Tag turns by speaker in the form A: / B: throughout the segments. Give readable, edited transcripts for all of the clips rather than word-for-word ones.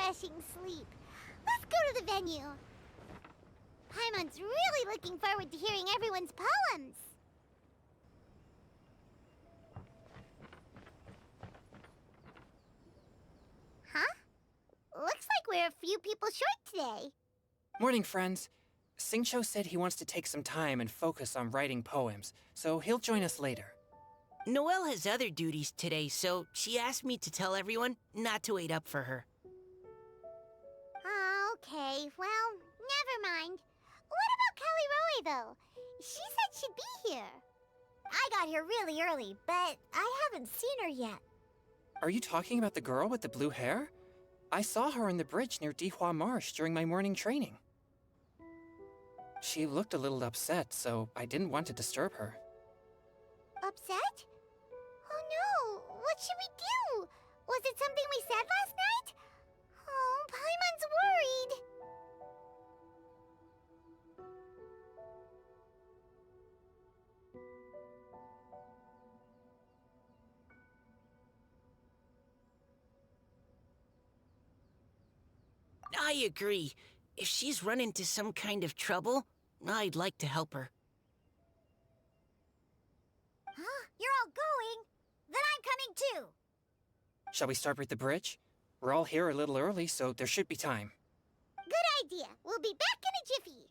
A: refreshing sleep. Let's go to the venue. Paimon's really looking forward to hearing everyone's poems. Huh? Looks like we're a few people short today.
B: Morning, friends. Singcho said he wants to take some time and focus on writing poems, so he'll join us later.
C: Noelle has other duties today, so she asked me to tell everyone not to wait up for her.
A: Oh, okay. Well, never mind. What about Callie Roy, though? She said she'd be here. I got here really early, but I haven't seen her yet.
B: Are you talking about the girl with the blue hair? I saw her on the bridge near Dihua Marsh during my morning training. She looked a little upset, so I didn't want to disturb her.
A: Upset? Oh no! What should we do? Was it something we said last night? Oh, Paimon's worried.
C: I agree. If she's run into some kind of trouble, I'd like to help her.
A: Huh? You're all going? Then I'm coming too.
B: Shall we start with the bridge? We're all here a little early, so there should be time.
A: Good idea. We'll be back in a jiffy.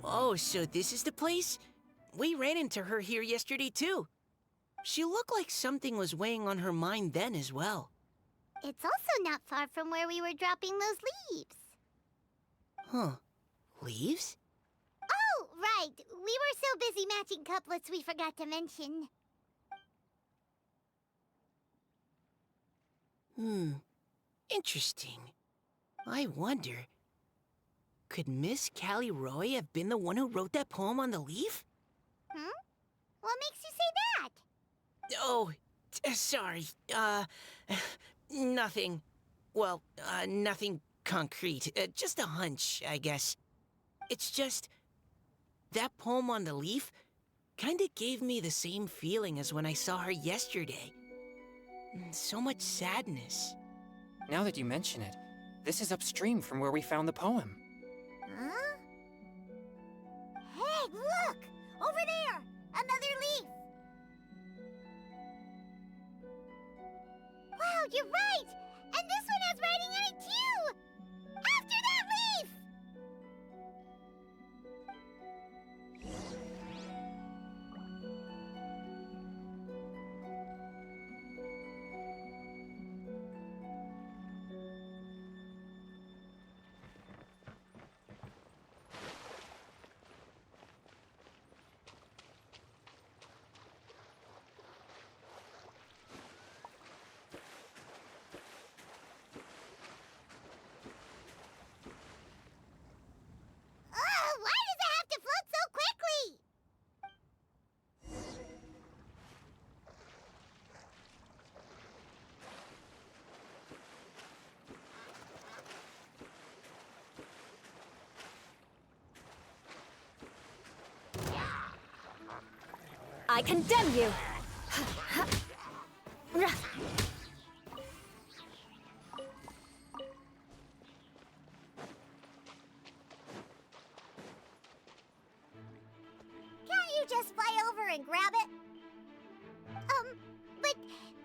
C: Oh, so this is the place? We ran into her here yesterday, too. She looked like something was weighing on her mind then as well.
A: It's also not far from where we were dropping those leaves.
C: Huh. Leaves?
A: Oh, right. We were so busy matching couplets we forgot to mention.
C: Interesting. I wonder... Could Miss Callie Roy have been the one who wrote that poem on the leaf?
A: Hmm? What makes you say that?
C: Oh, sorry. Nothing. Well, nothing concrete. Just a hunch, I guess. It's just... That poem on the leaf kinda gave me the same feeling as when I saw her yesterday. So much sadness.
B: Now that you mention it, this is upstream from where we found the poem.
A: Huh? Hey, look! Over there! Another leaf! Wow, you're right! And this one has writing on it too! After that leaf! Why does it have to float so quickly?
D: I condemn you!
A: Can't you just fly over and grab it? But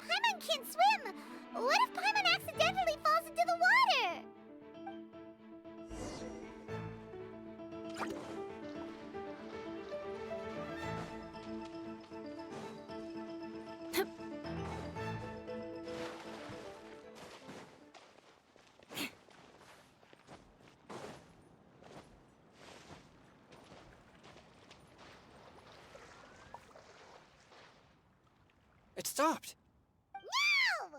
A: Paimon can't swim! What if Paimon accidentally falls into the water?
B: stopped.
A: No!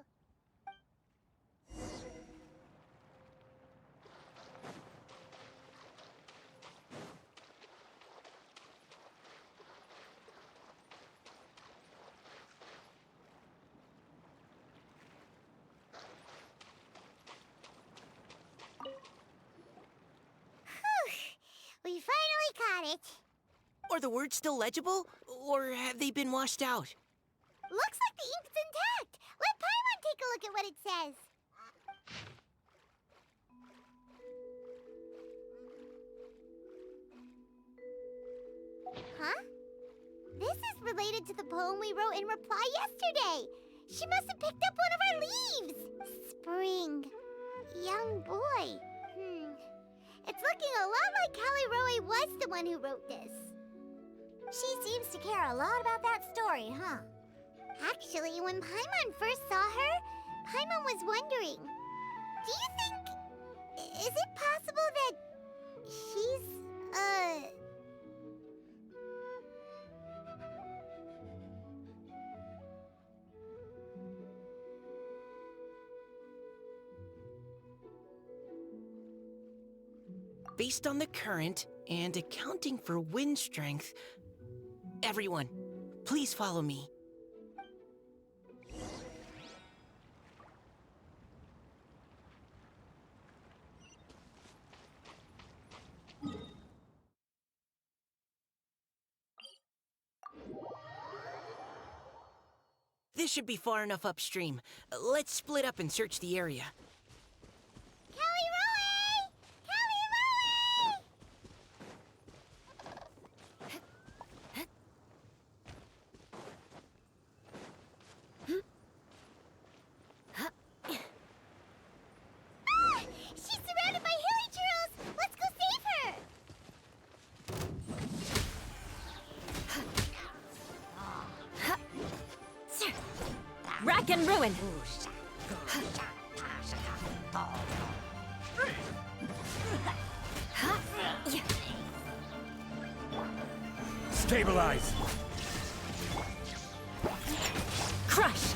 A: We finally caught it.
C: Are the words still legible, or have they been washed out?
A: Looks like the ink's intact. Let Paimon take a look at what it says. Huh? This is related to the poem we wrote in reply yesterday. She must have picked up one of our leaves. Spring. Young boy. It's looking a lot like Callie Roe was the one who wrote this. She seems to care a lot about that story, huh? Actually, when Paimon first saw her, Paimon was wondering, do you think... is it possible that she's,
C: Based on the current and accounting for wind strength, everyone, please follow me. This should be far enough upstream. Let's split up and search the area.
A: Callie Roe! Callie Roe! Ah! She's surrounded by hilly churls! Let's go save her!
D: Rack and ruin!
E: Stabilize!
D: Crush!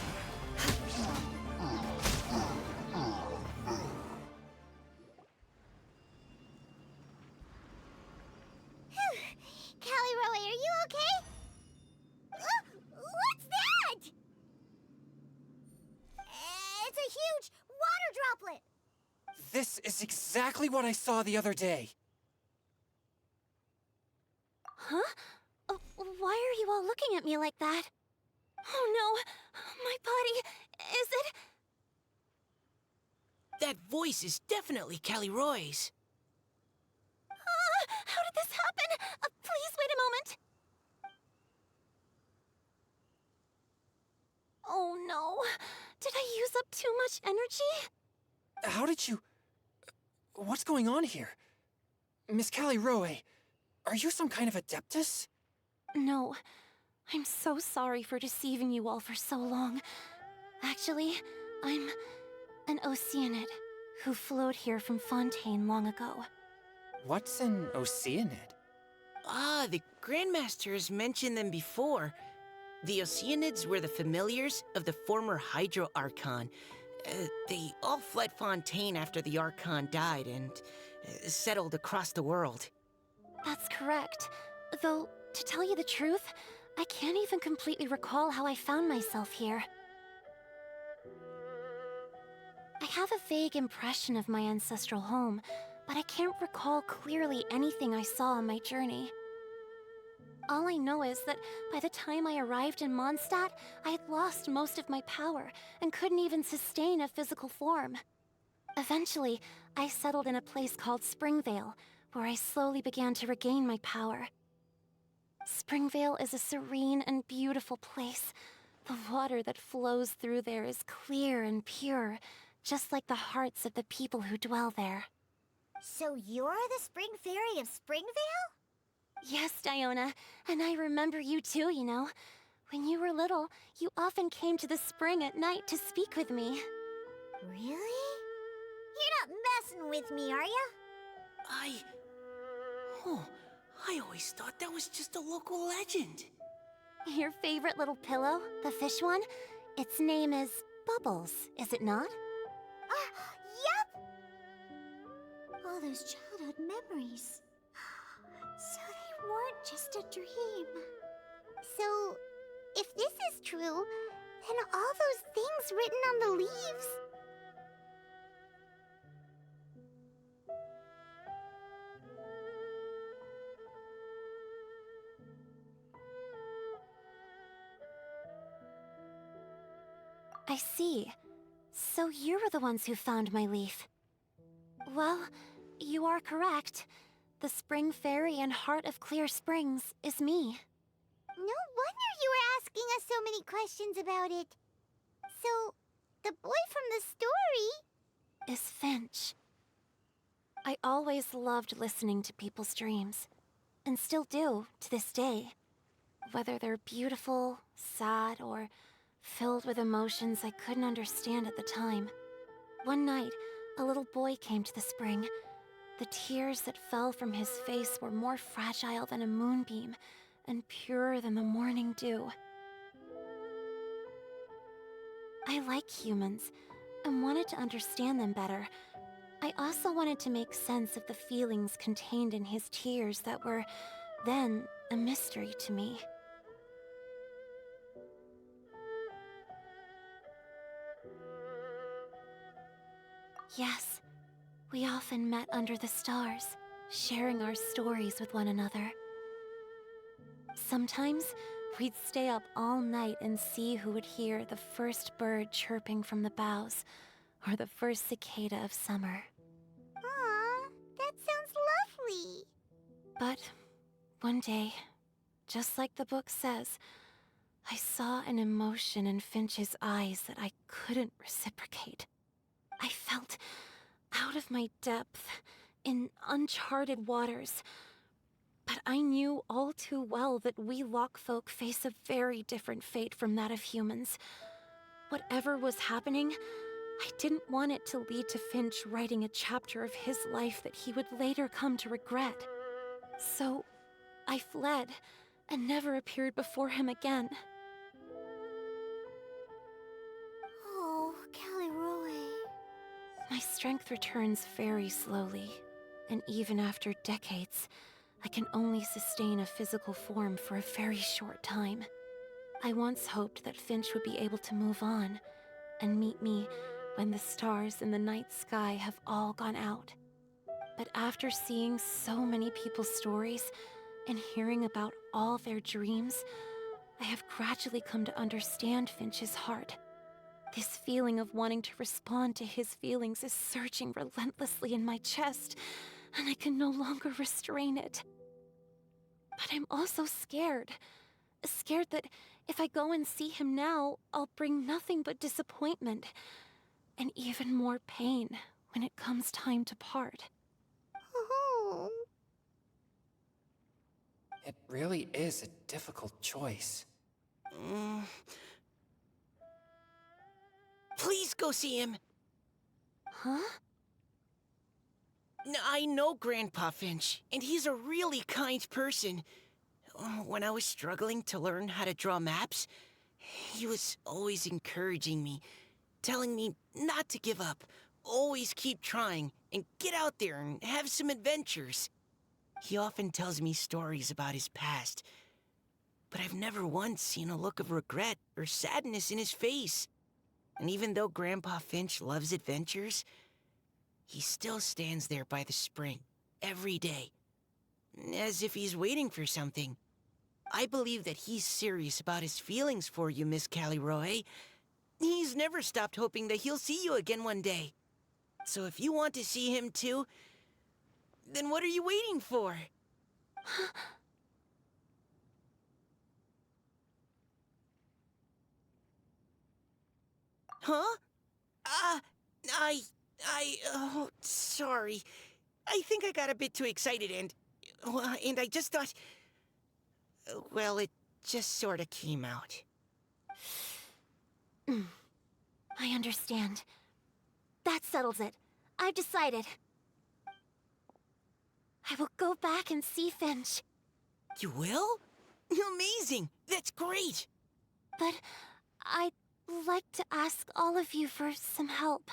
A: Callie Roe, are you okay? What's that? It's a huge water droplet.
B: This is exactly what I saw the other day.
D: Huh? Why are you all looking at me like that? Oh no! My body... is it...
C: That voice is definitely Callie Roy's.
D: How did this happen? Please wait a moment. Oh no. Did I use up too much energy?
B: How did you... What's going on here? Miss Callie Roe, are you some kind of adeptus?
D: No. I'm so sorry for deceiving you all for so long. Actually, I'm an Oceanid who flowed here from Fontaine long ago.
B: What's an Oceanid?
C: Ah, the Grandmaster has mentioned them before. The Oceanids were the familiars of the former Hydro Archon. They all fled Fontaine after the Archon died and settled across the world.
D: That's correct. Though, to tell you the truth, I can't even completely recall how I found myself here. I have a vague impression of my ancestral home, but I can't recall clearly anything I saw on my journey. All I know is that by the time I arrived in Mondstadt, I had lost most of my power and couldn't even sustain a physical form. Eventually, I settled in a place called Springvale, where I slowly began to regain my power. Springvale is a serene and beautiful place. The water that flows through there is clear and pure, just like the hearts of the people who dwell there.
A: So you're the Spring Fairy of Springvale?
D: Yes, Diona, and I remember you too, you know. When you were little, you often came to the spring at night to speak with me.
A: Really? You're not messing with me, are ya?
C: I always thought that was just a local legend.
D: Your favorite little pillow, the fish one? Its name is Bubbles, is it not?
A: Yup! All those childhood memories. So they weren't just a dream. So, if this is true, then all those things written on the leaves...
D: I see. So you were the ones who found my leaf. Well, you are correct. The Spring Fairy and Heart of Clear Springs is me.
A: No wonder you were asking us so many questions about it. So, the boy from the story...
D: Is Finch. I always loved listening to people's dreams, and still do to this day. Whether they're beautiful, sad, or filled with emotions I couldn't understand at the time. One night, a little boy came to the spring. The tears that fell from his face were more fragile than a moonbeam, and purer than the morning dew. I like humans, and wanted to understand them better. I also wanted to make sense of the feelings contained in his tears that were, then, a mystery to me. Yes, we often met under the stars, sharing our stories with one another. Sometimes, we'd stay up all night and see who would hear the first bird chirping from the boughs, or the first cicada of summer.
A: Aw, that sounds lovely.
D: But one day, just like the book says, I saw an emotion in Finch's eyes that I couldn't reciprocate. I felt out of my depth, in uncharted waters. But I knew all too well that we Lockfolk face a very different fate from that of humans. Whatever was happening, I didn't want it to lead to Finch writing a chapter of his life that he would later come to regret. So, I fled, and never appeared before him again.
A: Oh, Caliroe.
D: My strength returns very slowly, and even after decades, I can only sustain a physical form for a very short time. I once hoped that Finch would be able to move on, and meet me when the stars in the night sky have all gone out. But after seeing so many people's stories, and hearing about all their dreams, I have gradually come to understand Finch's heart. This feeling of wanting to respond to his feelings is surging relentlessly in my chest, and I can no longer restrain it. But I'm also scared. Scared that if I go and see him now, I'll bring nothing but disappointment, and even more pain when it comes time to part.
A: Oh.
B: It really is a difficult choice.
C: Please go see him.
D: Huh?
C: I know Grandpa Finch, and he's a really kind person. When I was struggling to learn how to draw maps, he was always encouraging me, telling me not to give up, always keep trying, and get out there and have some adventures. He often tells me stories about his past, but I've never once seen a look of regret or sadness in his face. And even though Grandpa Finch loves adventures, he still stands there by the spring, every day, as if he's waiting for something. I believe that he's serious about his feelings for you, Miss Caliroe. He's never stopped hoping that he'll see you again one day. So if you want to see him too, then what are you waiting for? Huh? Oh, sorry. I think I got a bit too excited and I just thought, well, it just sort of came out.
D: I understand. That settles it. I've decided. I will go back and see Finch.
C: You will? Amazing! That's great!
D: But I like to ask all of you for some help.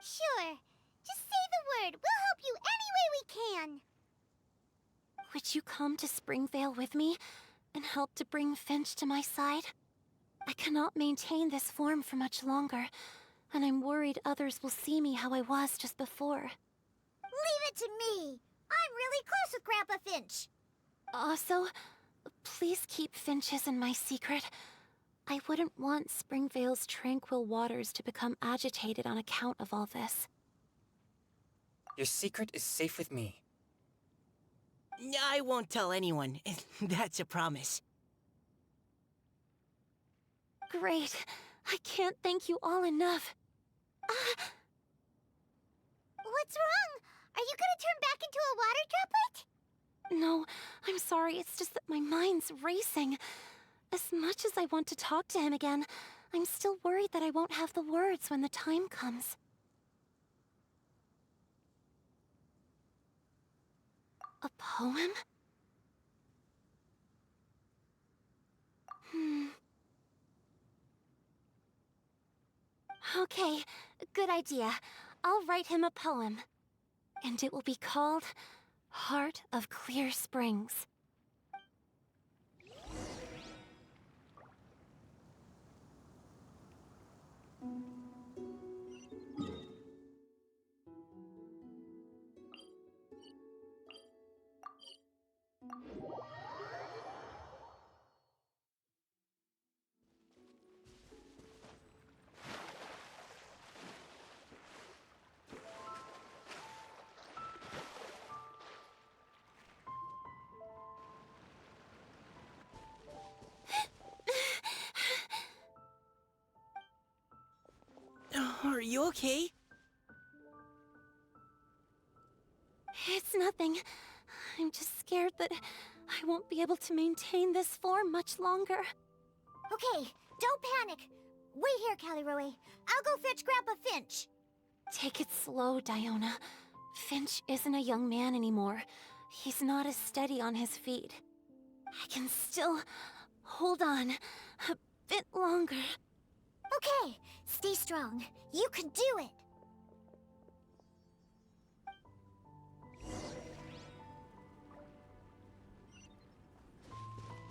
A: Sure. Just say the word. We'll help you any way we can.
D: Would you come to Springvale with me and help to bring Finch to my side? I cannot maintain this form for much longer, and I'm worried others will see me how I was just before.
A: Leave it to me. I'm really close with Grandpa Finch.
D: Also, please keep Finch's in my secret. I wouldn't want Springvale's tranquil waters to become agitated on account of all this.
B: Your secret is safe with me.
C: I won't tell anyone. That's a promise.
D: Great. I can't thank you all enough.
A: What's wrong? Are you gonna turn back into a water droplet?
D: No, I'm sorry. It's just that my mind's racing. As much as I want to talk to him again, I'm still worried that I won't have the words when the time comes. A poem? Okay, good idea. I'll write him a poem. And it will be called Heart of Clear Springs.
C: Are you okay?
D: It's nothing. I'm just scared that I won't be able to maintain this form much longer.
A: Okay, don't panic. Wait here, Caliroe. I'll go fetch Grandpa Finch.
D: Take it slow, Diona. Finch isn't a young man anymore. He's not as steady on his feet. I can still hold on a bit longer.
A: Okay, stay strong. You can do it.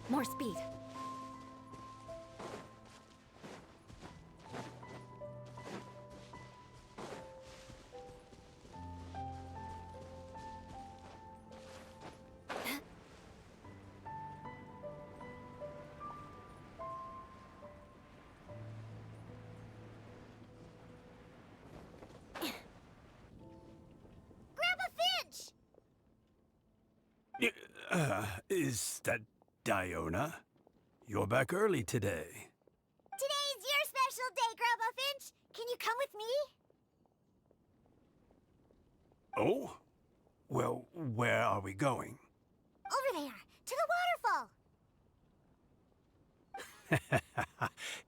A: More speed. Grandpa Finch!
E: Is that Diona? You're back early today.
A: Today's your special day, Grandpa Finch. Can you come with me?
E: Oh? Well, where are we going?
A: Over there, to the waterfall.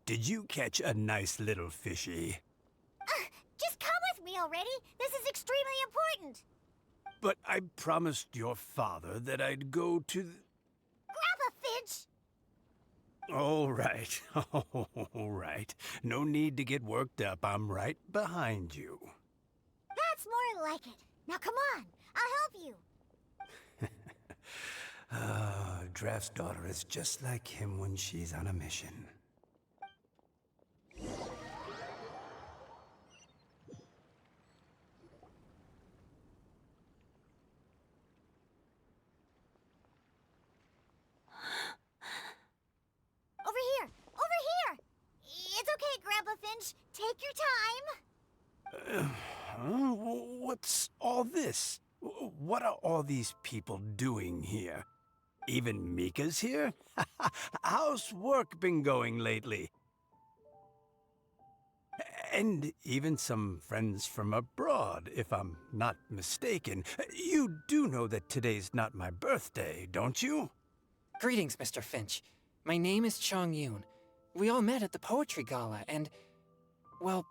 E: Did you catch a nice little fishy?
A: Just come with me already. This is extremely important.
E: But I promised your father that I'd go to
A: Grandpa Finch!
E: All right. All right. No need to get worked up. I'm right behind you.
A: That's more like it. Now come on, I'll help you.
E: Draft's daughter is just like him when she's on a mission.
A: Over here! Over here! It's okay, Grandpa Finch. Take your time.
E: What's all this? What are all these people doing here? Even Mika's here? How's work been going lately? And even some friends from abroad, if I'm not mistaken. You do know that today's not my birthday, don't you?
B: Greetings, Mr. Finch. My name is Chong Yoon. We all met at the poetry gala, and, well,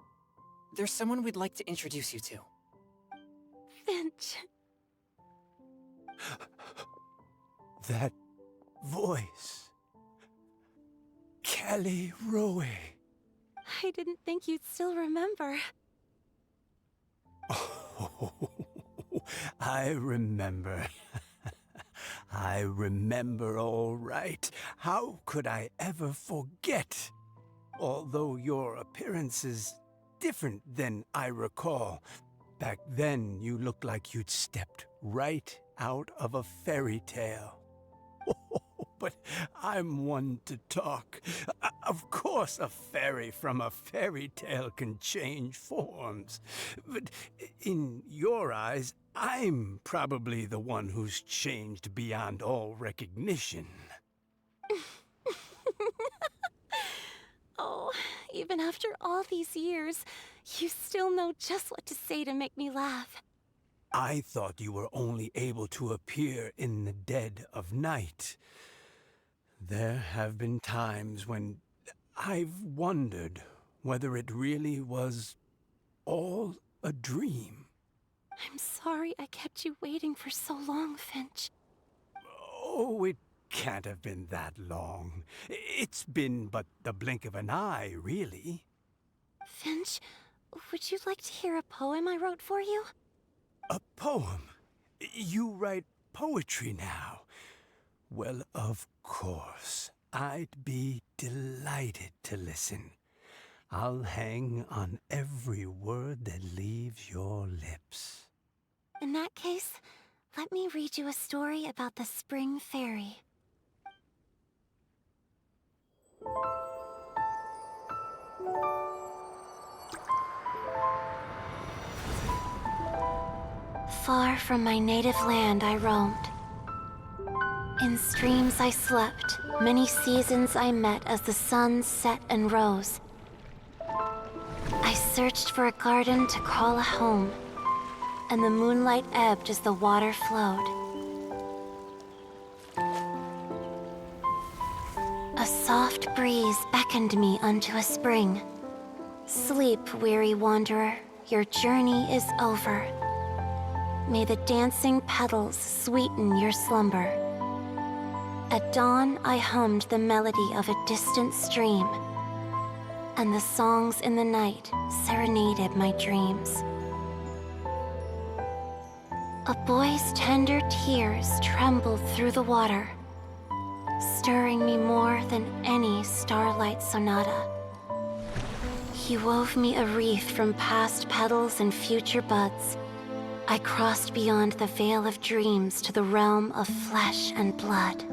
B: there's someone we'd like to introduce you to.
D: Finch.
E: That voice. Callie Rowe.
D: I didn't think you'd still remember.
E: Oh, I remember. I remember all right. How could I ever forget? Although your appearance is different than I recall. Back then, you looked like you'd stepped right out of a fairy tale. But I'm one to talk. Of course, a fairy from a fairy tale can change forms. But in your eyes, I'm probably the one who's changed beyond all recognition.
D: Oh, even after all these years, you still know just what to say to make me laugh.
E: I thought you were only able to appear in the dead of night. There have been times when I've wondered whether it really was all a dream.
D: I'm sorry I kept you waiting for so long, Finch.
E: Oh, it can't have been that long. It's been but the blink of an eye, really.
D: Finch, would you like to hear a poem I wrote for you?
E: A poem? You write poetry now? Well, of course. I'd be delighted to listen. I'll hang on every word that leaves your lips.
D: In that case, let me read you a story about the Spring Fairy. Far from my native land I roamed. In streams I slept, many seasons I met as the sun set and rose. I searched for a garden to call a home, and the moonlight ebbed as the water flowed. A soft breeze beckoned me unto a spring. Sleep, weary wanderer, your journey is over. May the dancing petals sweeten your slumber. At dawn, I hummed the melody of a distant stream, and the songs in the night serenaded my dreams. A boy's tender tears trembled through the water, stirring me more than any starlight sonata. He wove me a wreath from past petals and future buds. I crossed beyond the veil of dreams to the realm of flesh and blood.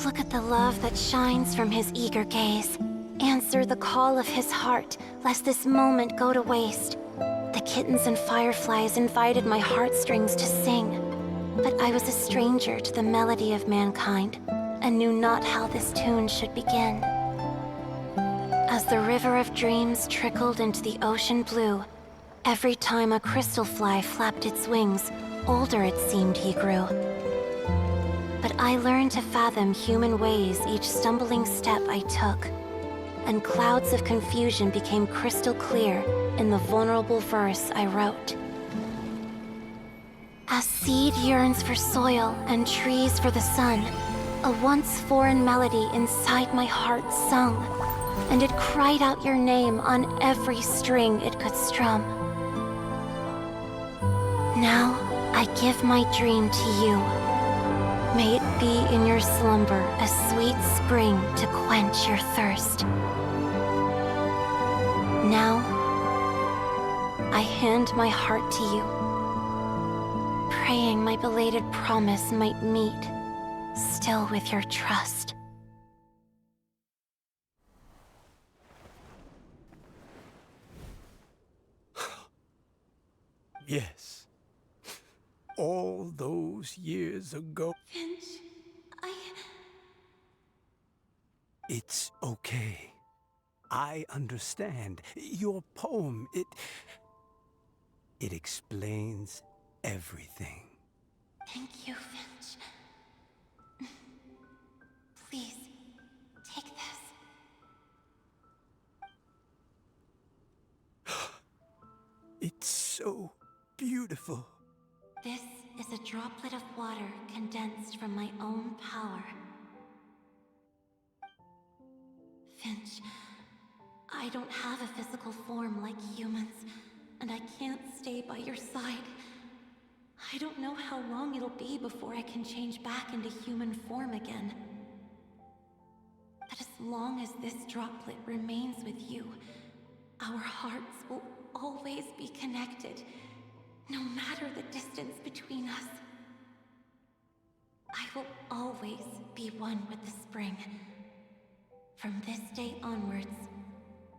D: Look at the love that shines from his eager gaze. Answer the call of his heart, lest this moment go to waste. The kittens and fireflies invited my heartstrings to sing, but I was a stranger to the melody of mankind, and knew not how this tune should begin. As the river of dreams trickled into the ocean blue, every time a crystal fly flapped its wings, older it seemed he grew. But I learned to fathom human ways each stumbling step I took, and clouds of confusion became crystal clear in the vulnerable verse I wrote. As seed yearns for soil and trees for the sun, a once foreign melody inside my heart sung, and it cried out your name on every string it could strum. Now I give my dream to you. May it be in your slumber a sweet spring to quench your thirst. Now, I hand my heart to you, praying my belated promise might meet, still with your trust.
E: Yes. All those years ago.
D: Finch,
E: It's okay. I understand. Your poem, it explains everything.
D: Thank you, Finch. Please, take this.
E: It's so beautiful.
D: This is a droplet of water condensed from my own power. Finch, I don't have a physical form like humans, and I can't stay by your side. I don't know how long it'll be before I can change back into human form again. But as long as this droplet remains with you, our hearts will always be connected, no matter the distance between us. I will always be one with the spring. From this day onwards,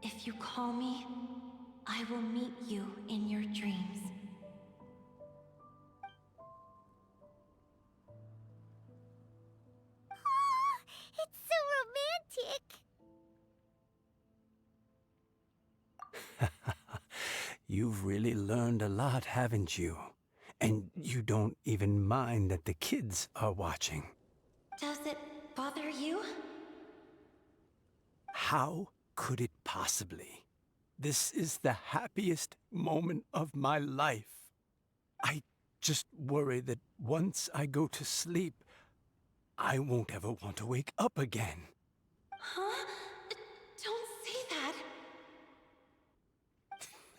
D: if you call me, I will meet you in your dreams.
A: Oh, it's so romantic.
E: You've really learned a lot, haven't you? And you don't even mind that the kids are watching.
D: Does it bother you?
E: How could it possibly? This is the happiest moment of my life. I just worry that once I go to sleep, I won't ever want to wake up again.
D: Huh? Don't say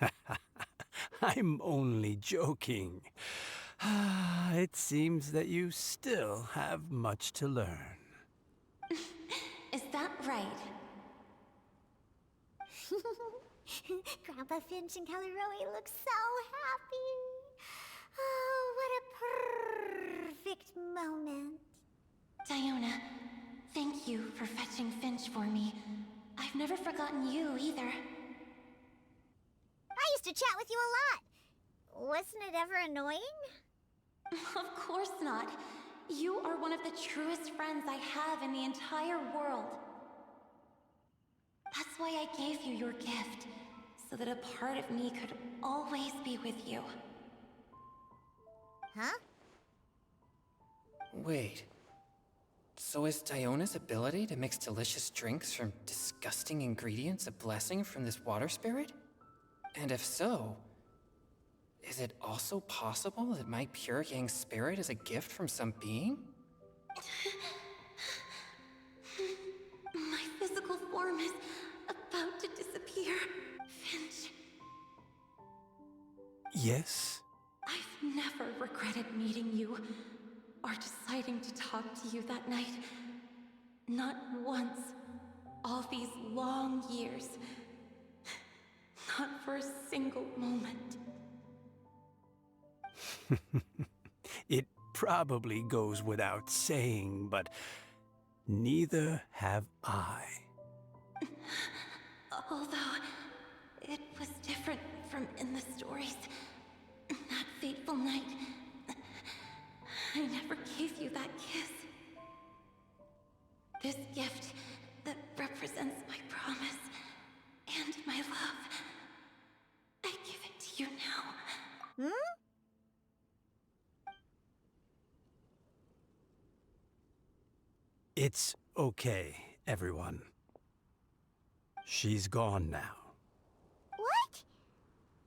D: that.
E: I'm only joking. It seems that you still have much to learn.
D: Is that right?
A: Grandpa Finch and Caleroe look so happy. Oh, what a perfect moment.
D: Diona, thank you for fetching Finch for me. I've never forgotten you either.
A: I used to chat with you a lot. Wasn't it ever annoying?
D: Of course not. You are one of the truest friends I have in the entire world. That's why I gave you your gift, so that a part of me could always be with you.
A: Huh?
B: Wait. So is Diona's ability to mix delicious drinks from disgusting ingredients a blessing from this water spirit? And if so, is it also possible that my pure yang spirit is a gift from some being?
D: My physical form is about to disappear. Finch,
E: Yes?
D: I've never regretted meeting you, or deciding to talk to you that night. Not once. All these long years. Not for a single moment.
E: It probably goes without saying, but neither have I.
D: Although, it was different from in the stories. That fateful night, I never gave you that kiss. This gift that represents my promise and my love, I give it to you now.
A: Hmm?
E: It's okay, everyone. She's gone now.
A: What?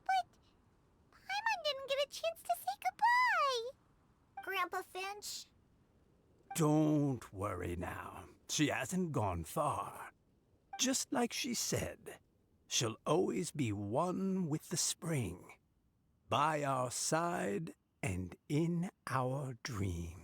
A: But Paimon didn't get a chance to say goodbye. Grandpa Finch.
E: Don't worry now. She hasn't gone far. Just like she said, she'll always be one with the spring. By our side and in our dreams.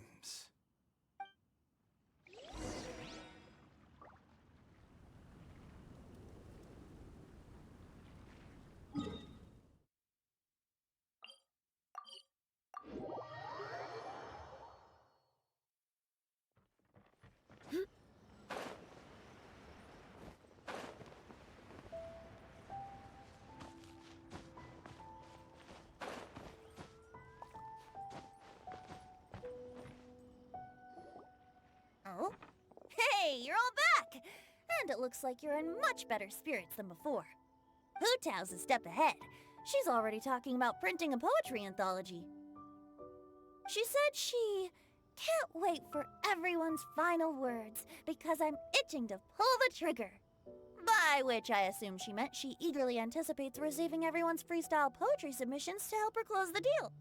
F: Oh? Hey, you're all back! And it looks like you're in much better spirits than before. Hu Tao's a step ahead. She's already talking about printing a poetry anthology. She said she can't wait for everyone's final words because I'm itching to pull the trigger. By which I assume she meant she eagerly anticipates receiving everyone's freestyle poetry submissions to help her close the deal.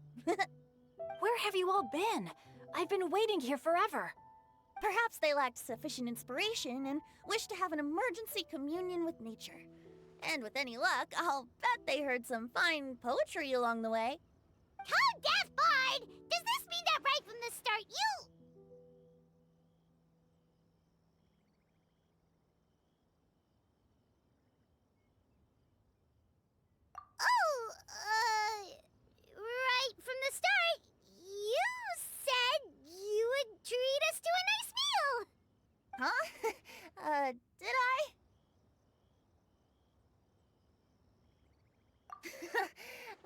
G: Where have you all been? I've been waiting here forever.
F: Perhaps they lacked sufficient inspiration and wished to have an emergency communion with nature. And with any luck, I'll bet they heard some fine poetry along the way.
A: Code Deaf Bard! Does this mean that right from the start you... Oh, right from the start, you said you would treat us to a nice meal!
F: Huh? Did I?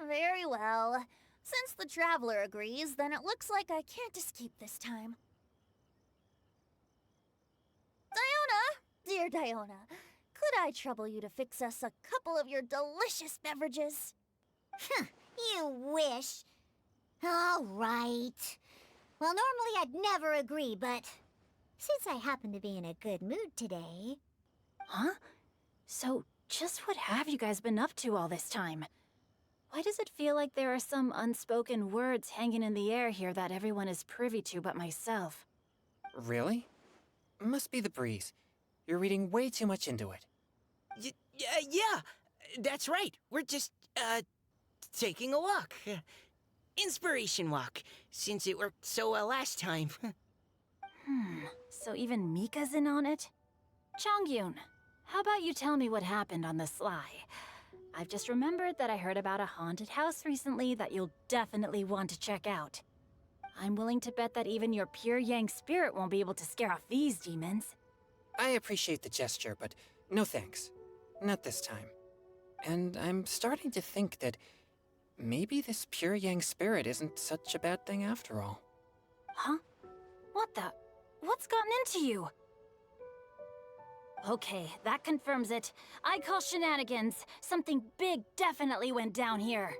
F: Very well. Since the Traveler agrees, then it looks like I can't escape this time. Diona! Dear Diona, could I trouble you to fix us a couple of your delicious beverages?
A: You wish. All right. Well, normally I'd never agree, but since I happen to be in a good mood today...
G: Huh? So, just what have you guys been up to all this time? Why does it feel like there are some unspoken words hanging in the air here that everyone is privy to but myself?
B: Really? Must be the breeze. You're reading way too much into it.
C: Yeah, that's right. We're just, taking a walk. Inspiration walk, since it worked so well last time.
G: So even Mika's in on it? Chongyun, how about you tell me what happened on the sly? I've just remembered that I heard about a haunted house recently that you'll definitely want to check out. I'm willing to bet that even your pure Yang spirit won't be able to scare off these demons.
B: I appreciate the gesture, but no thanks. Not this time. And I'm starting to think that maybe this pure Yang spirit isn't such a bad thing after all.
G: Huh? What the? What's gotten into you? Okay, that confirms it. I call shenanigans. Something big definitely went down here.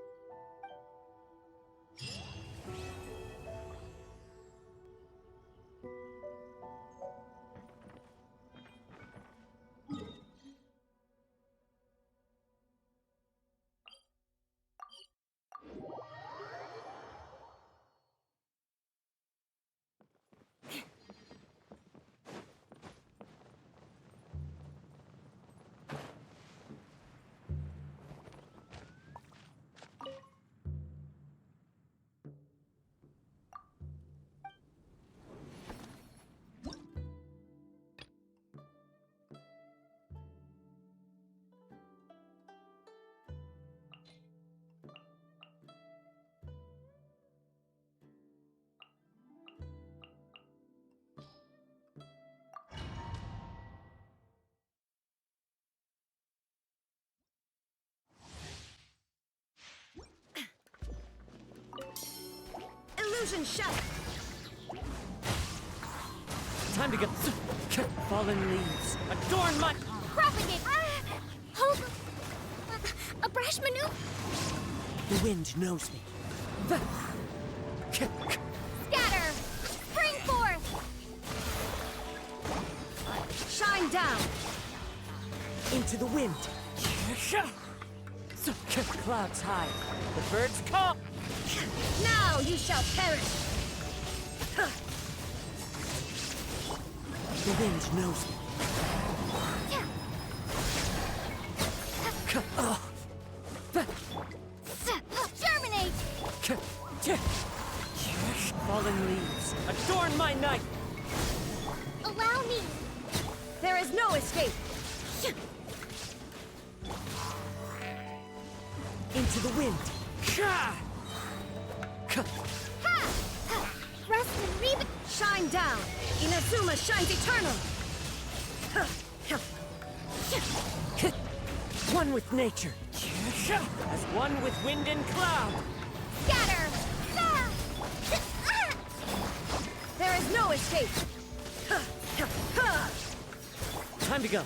H: Illusion shut!
C: Time to go. Fallen leaves. Adorn my...
A: Propagate! Hold... A brash maneuver?
C: The wind knows me.
A: Scatter! Spring forth!
H: Shine down!
C: Into the wind. Clouds high. The birds call.
H: Now you shall perish!
C: The wind knows me.
A: Germinate!
C: Fallen leaves. Adorn my night.
A: Allow me!
H: There is no escape!
C: Into the wind.
A: Rest and reboot!
H: Shine down! Inazuma shines eternal!
C: One with nature. As one with wind and cloud.
A: Scatter!
H: There is no escape!
C: Time to go.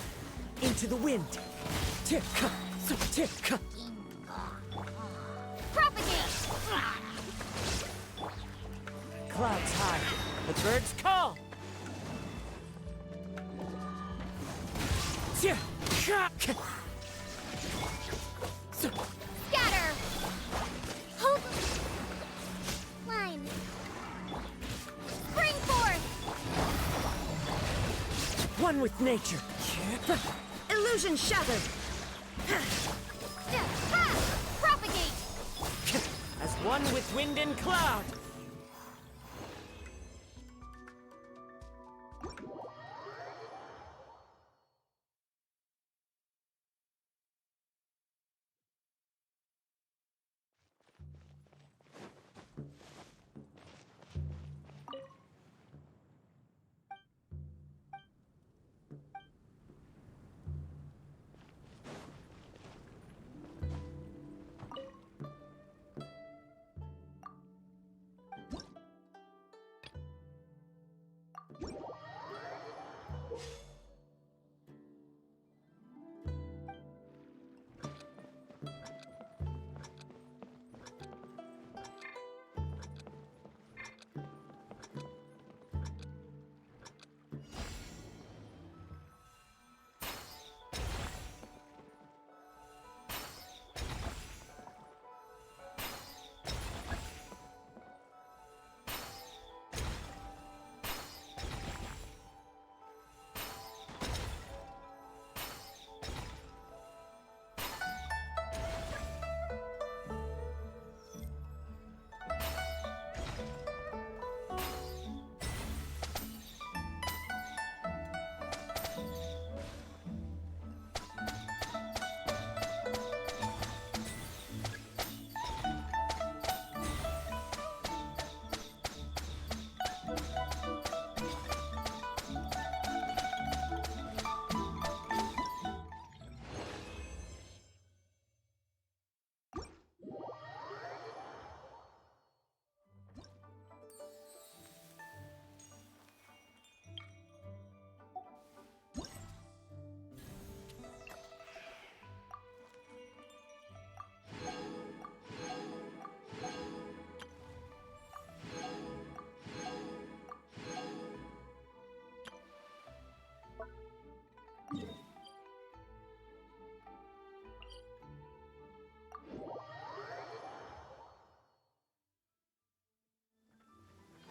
C: Into the wind.
A: Propagate!
C: Clouds high. The birds call.
A: Scatter! Hold... Line. Spring forth!
C: One with nature.
H: Illusion shattered!
F: Propagate!
H: As one with wind and cloud.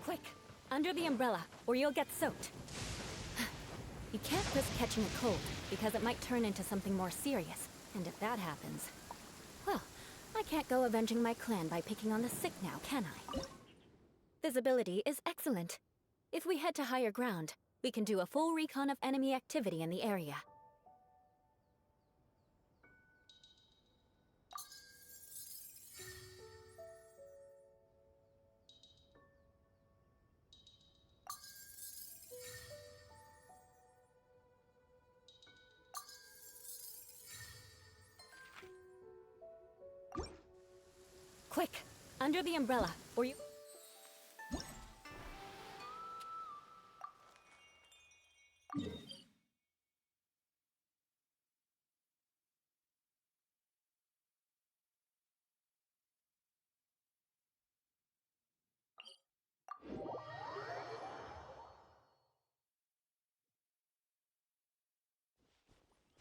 H: Quick, under the umbrella, or you'll get soaked. You can't risk catching a cold, because it might turn into something more serious. And if that happens, well, I can't go avenging my clan by picking on the sick now, can I? Visibility is excellent. If we head to higher ground, we can do a full recon of enemy activity in the area. Quick, under the umbrella, or you...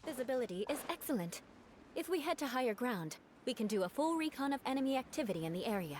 H: Visibility is excellent. If we head to higher ground, we can do a full recon of enemy activity in the area.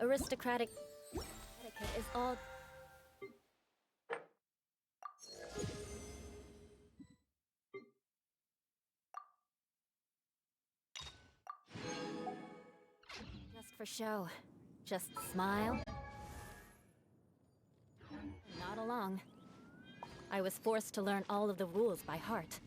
H: Aristocratic etiquette is all. Just for show. Just smile. Not along. I was forced to learn all of the rules by heart.